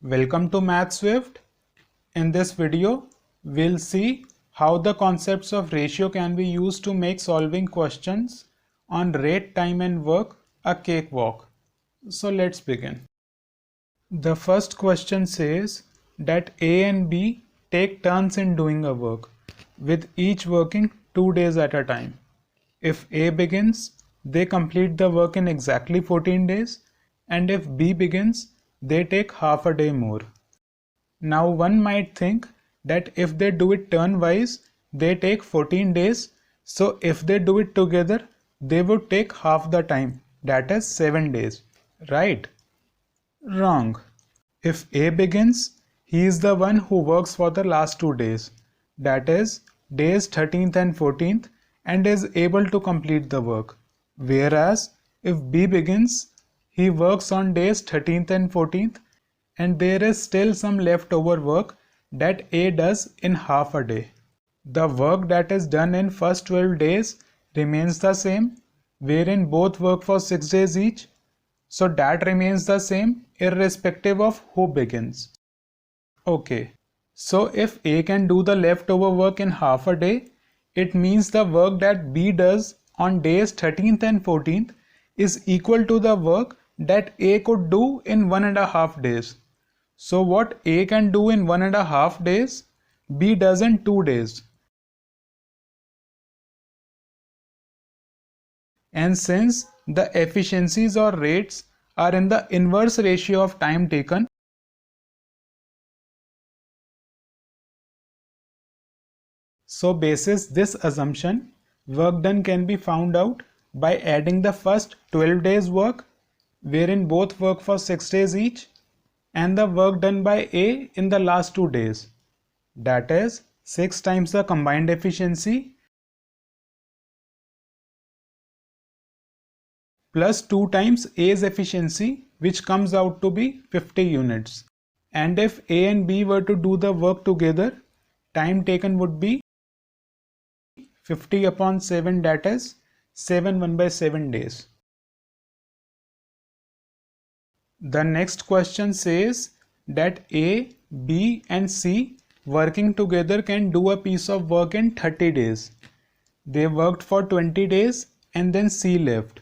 Welcome to MathSwift. In this video, we'll see how the concepts of ratio can be used to make solving questions on rate, time and work a cakewalk. So let's begin. The first question says that A and B take turns in doing a work, with each working 2 days at a time. If A begins, they complete the work in exactly 14 days, and if B begins, they take half a day more. Now one might think that if they do it turn-wise, they take 14 days, so if they do it together, they would take half the time, that is 7 days, right? Wrong. If A begins, he is the one who works for the last 2 days, that is days 13th and 14th, and is able to complete the work. Whereas if B begins, he works on days 13th and 14th, and there is still some leftover work that A does in half a day. The work that is done in first 12 days remains the same, wherein both work for 6 days each, so that remains the same irrespective of who begins. Okay, so if A can do the leftover work in half a day, it means the work that B does on days 13th and 14th is equal to the work that A could do in 1.5 days. So what A can do in 1.5 days, B does in 2 days. And since the efficiencies or rates are in the inverse ratio of time taken, so basis this assumption, work done can be found out by adding the first 12 days work, wherein both work for 6 days each, and the work done by A in the last 2 days, that is 6 times the combined efficiency plus 2 times A's efficiency, which comes out to be 50 units. And if A and B were to do the work together, time taken would be 50 upon 7, that is 7 1/7 days. The next question says that A, B and C working together can do a piece of work in 30 days. They worked for 20 days and then C left.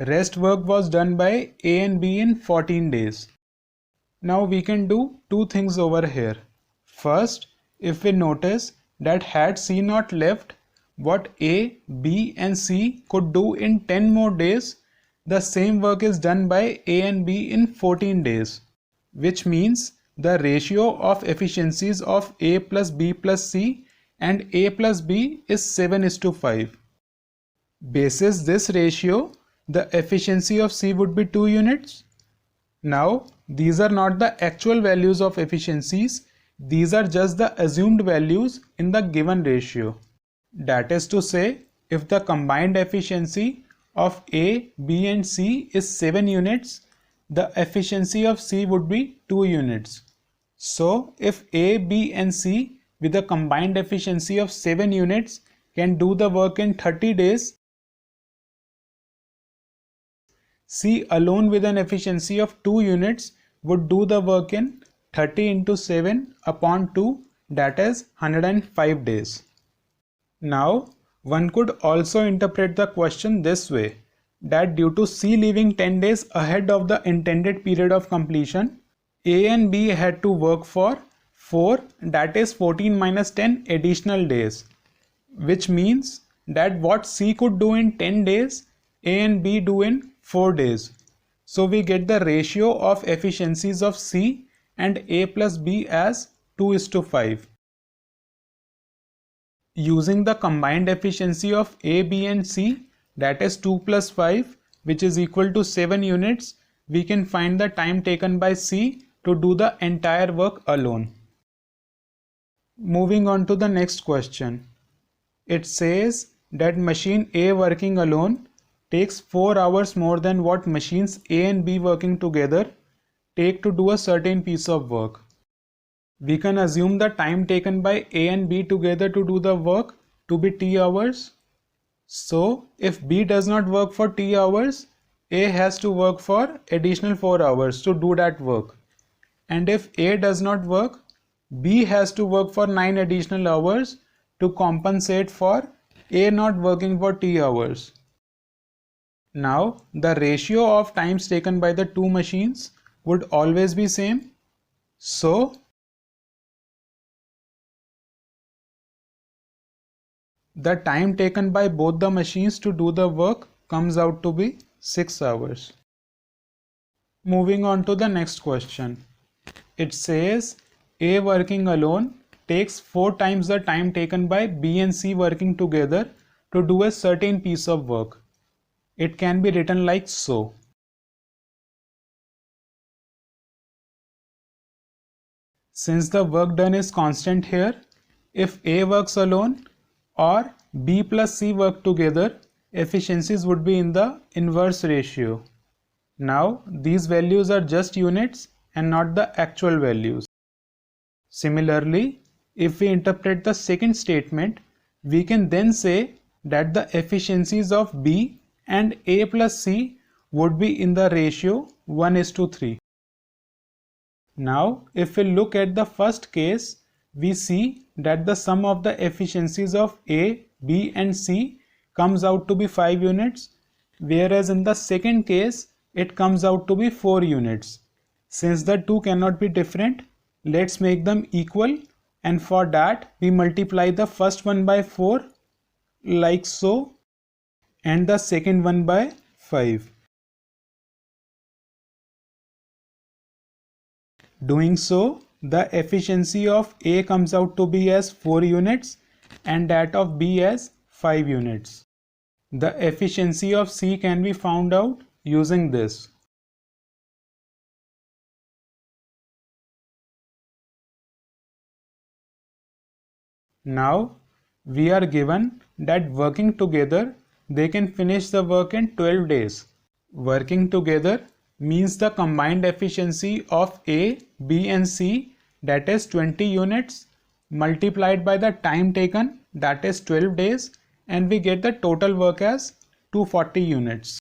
Rest work was done by A and B in 14 days. Now we can do two things over here. First, if we notice that had C not left, what A, B and C could do in 10 more days, the same work is done by A and B in 14 days, which means the ratio of efficiencies of A plus B plus C and A plus B is 7:5. Basis this ratio, the efficiency of C would be 2 units. Now, these are not the actual values of efficiencies, these are just the assumed values in the given ratio. That is to say, if the combined efficiency of A, B and C is 7 units, the efficiency of C would be 2 units. So, if A, B and C with a combined efficiency of 7 units can do the work in 30 days, C alone with an efficiency of 2 units would do the work in 30 into 7 upon 2, that is 105 days. Now, one could also interpret the question this way, that due to C leaving 10 days ahead of the intended period of completion, A and B had to work for 4, that is 14 minus 10 additional days, which means that what C could do in 10 days, A and B do in 4 days. So we get the ratio of efficiencies of C and A plus B as 2:5. Using the combined efficiency of A, B and C, that is 2 plus 5, which is equal to 7 units, we can find the time taken by C to do the entire work alone. Moving on to the next question. It says that machine A working alone takes 4 hours more than what machines A and B working together take to do a certain piece of work. We can assume the time taken by A and B together to do the work to be T hours. So, if B does not work for T hours, A has to work for additional 4 hours to do that work. and if A does not work, B has to work for 9 additional hours to compensate for A not working for T hours. Now, the ratio of times taken by the two machines would always be same. So, the time taken by both the machines to do the work comes out to be 6 hours. Moving on to the next question. It says A working alone takes 4 times the time taken by B and C working together to do a certain piece of work. It can be written like so. Since the work done is constant here, if A works alone or B plus C work together, efficiencies would be in the inverse ratio. Now, these values are just units and not the actual values. Similarly, if we interpret the second statement, we can then say that the efficiencies of B and A plus C would be in the ratio 1:3. Now, if we look at the first case, we see that the sum of the efficiencies of A, B and C comes out to be 5 units, whereas in the second case, it comes out to be 4 units. Since the two cannot be different, let's make them equal, and for that we multiply the first one by 4 like so and the second one by 5. Doing so, the efficiency of A comes out to be as 4 units and that of B as 5 units. The efficiency of C can be found out using this. Now, we are given that working together, they can finish the work in 12 days. Working together means the combined efficiency of A, B and C, that is 20 units, multiplied by the time taken, that is 12 days, and we get the total work as 240 units.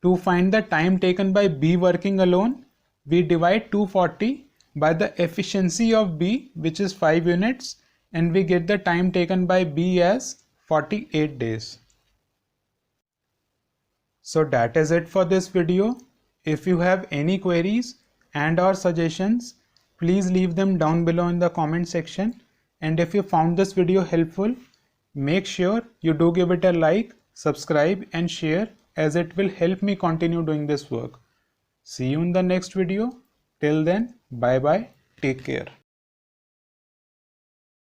To find the time taken by B working alone, we divide 240 by the efficiency of B, which is 5 units, and we get the time taken by B as 48 days. So that is it for this video. If you have any queries and or suggestions, please leave them down below in the comment section. And if you found this video helpful, make sure you do give it a like, subscribe and share, as it will help me continue doing this work. See you in the next video. Till then, bye bye. Take care.